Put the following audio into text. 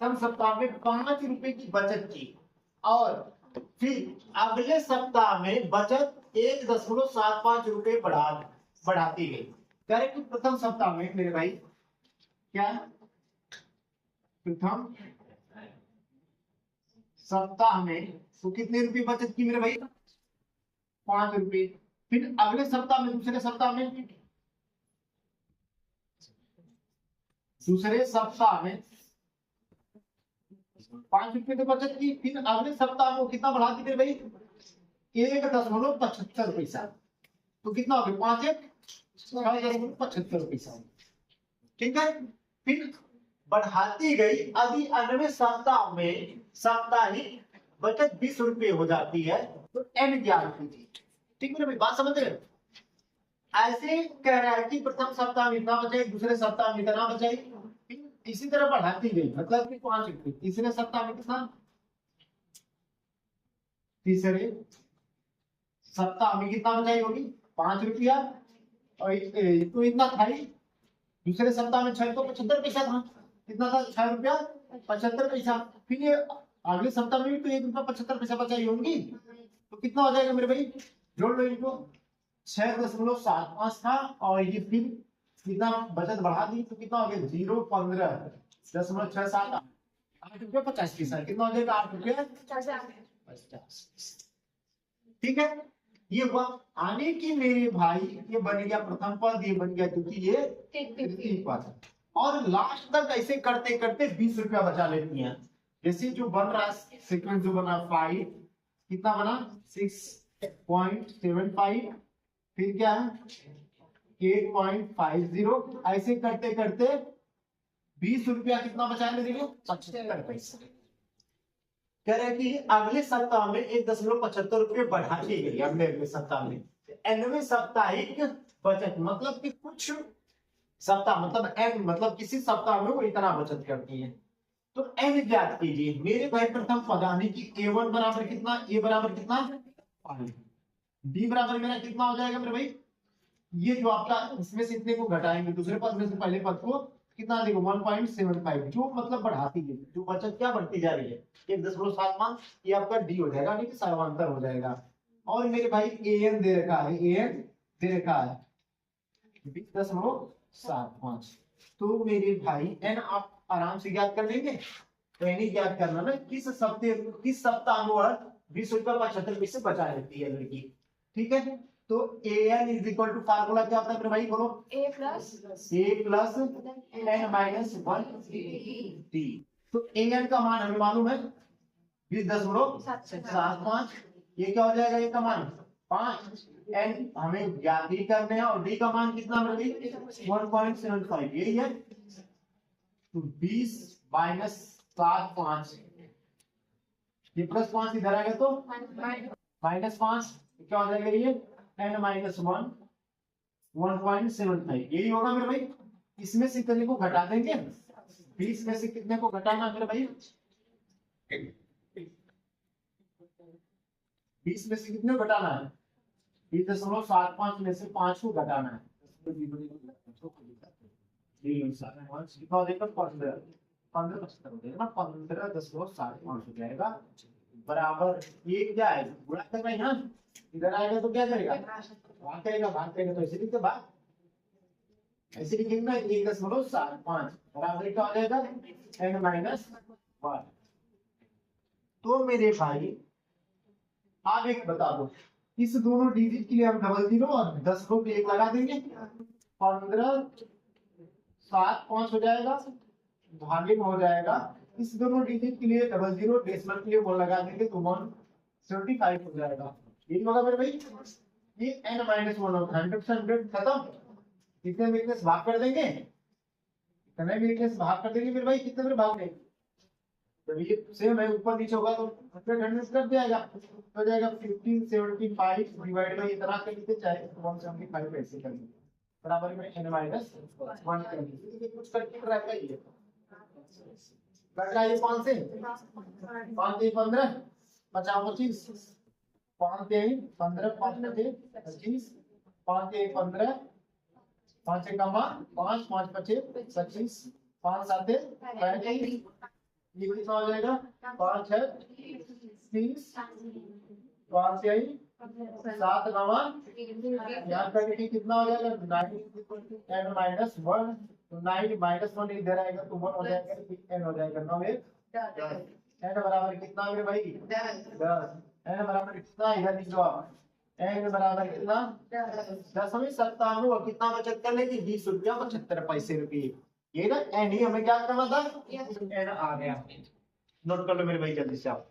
प्रथम सप्ताह में 5 रुपए की बचत की और फिर अगले सप्ताह में बचत 1.75 रुपए बढ़ाती गई। कह रहे कि प्रथम सप्ताह में मेरे भाई क्या प्रथम सप्ताह में तो कितने रुपए बचत की मेरे भाई? 5 रुपए। फिर अगले सप्ताह में दूसरे सप्ताह में 5 रुपए तो बचत की। फिर अगले सप्ताह में कितना बढ़ा दी मेरे भाई? 1.75 पैसा। तो कितना हो गया? 5 1 6.75 पैसा। ठीक है। फिर बढ़ाती गई। अभी अगले सप्ताह में साप्ताहिक बचत 20 रुपए हो जाती है। तो n ज्ञात कीजिए। ठीक है भाई, बात समझ रहे? ऐसे कह रहा है कि प्रथम सप्ताह में इतना बचे, दूसरे सप्ताह में इतना बचे, इसी तरह बढ़ाती गई। मतलब कि 5 रुपए तीसरे सप्ताह में कितना? तीसरे सप्ताह में कितना बचाई होगी? 5 रुपया। और तो इतना था ही। दूसरे सप्ताह में 6.75 पैसा था। कितना था? 6 रुपया 75 पैसा। फिर ये अगले सप्ताह में भी तो 1 रुपया 75 पैसा बचाई होंगी। तो कितना हो जाएगा मेरे भाई? जोड़ लो इनको। 6.75 था और ये फिर कितना बचत बढ़ा दी तो कितना हो गया? 0.15.67 8 रुपया 50 पैसा। कितना हो जाएगा? 8 रुपया 50। ठीक है। ये हुआ। आने की मेरे भाई ये बन गया प्रथम पद, ये बन गया क्योंकि ये तृतीय पद। और लास्ट तक ऐसे करते करते 20 रुपया बचा लेती हैं। जैसे जो बन रहा है सीक्वेंस जो बना 5 कितना बना? 6.75। फिर क्या है? 8.50। ऐसे करते करते 20 रुपया कितना बचा ले देंगे? 75 पैसा। कह रहे कि अगले सप्ताह में 1.75 रुपये बढ़ा दी गई। अगले सप्ताह में एनवे साप्ताहिक बचत मतलब कि कुछ सप्ताह मतलब एन मतलब किसी सप्ताह में वो इतना बचत करती है। तो एन ज्ञात कीजिए। मेरे भाई प्रथम पदानी की A1 बराबर कितना? ए बराबर कितना? 5। डी बराबर मेरा कितना हो जाएगा मेरे भाई? ये जो आपका इसमें से इतने को घटाएंगे दूसरे पद में से पहले पद को कितना देगा? 1.75। जो मतलब बढ़ाती है, जो बचत क्या बढ़ती जा रही है? 1.75। ये आपका डी हो जाएगा, नहीं समांतर हो जाएगा। और मेरे भाई एन दे रखा है, एन दे रखा है 20.75। तो मेरे भाई एन आप आराम से ज्ञात कर लेंगे। तो एन ज्ञात करना ना किस सप्ताह में 20 रुपया 75 पैसे बचा लेती है लड़की। ठीक है। तो an is equal to formula क्या होता है मेरे भाई? बोलो। a plus n minus 1 t। तो an का मान हमें मालूम है 20.75। ये क्या हो जाएगा? ये का मान 5। n हमें ज्ञात ही करने हैं और d का मान कितना मेरे भाई? 1.75। यही है। तो 20 माइनस 7 ये प्लस 5 इधर आ गया तो माइनस 5 क्या हो जाएगा? ये n माइनस 1 1.75 यही होगा मेरे भाई। इसमें से कितने को घटा देंगे? 20 में से कितने को घटाना मेरे भाई? 20 में से कितने को घटाना है? 20.75 में से 5 को घटाना है। 15.75 हो जाएगा बराबर। ये क्या है? गुणा कर रहे हैं ना। इधर आएगा तो क्या करेगा? भाग करेगा। भाग करेगा तो ऐसे लिखते भाग ऐसे लिखेंगे ना। 1.75 बराबर क्या हो जाएगा? n minus 1। तो मेरे भाई आप एक बता दो, इस दोनों डिजिट के लिए हम डबल 0 और 10 को 1 लगा देंगे। 15.75 हो जाएगा भागे में हो जाएगा। इस दोनों डिजिट के लिए डबल 0 डेसिमल के लिए 1 लगा देंगे तो 175 हो जाएगा। यही होगा मेरे भाई। ये n माइनस 1 होगा। 100% खत्म। कितने में से भाग कर देंगे? कितने में से भाग कर देंगे मेरे भाई? कितने में भाग देंगे? जब ये सेम है ऊपर नीचे होगा तो 100 कर दिया हो जाएगा 1575 डिवाइड बाय इतना कर लेते चाहे 175 ऐसे कर लेते बराबर में n माइनस 1 कर लेते। कुछ करके रहता ही है। कट रहा है 5 से 5 से 15 50 25 5 से 15 5 से 25 5 से 15 5 से कमा 5 5 25 25 5 7 35 ये कितना हो जाएगा 5 है 30, 5 से आई 7 नवा यहाँ करके कितना हो जाएगा 9 n माइनस 1, तो 9 माइनस 1 इधर आएगा तो 1 हो जाएगा, n हो जाएगा 9 n बराबर कितना मेरे भाई 10, n बराबर कितना इधर लिख दो आप, n बराबर कितना 10 और कितना बचत कर लेगी 20 रुपया 75 पैसे रुपये, ये ना n ही हमें क्या करना था n आ गया, नोट कर लो मेरे भाई जल्दी से आप।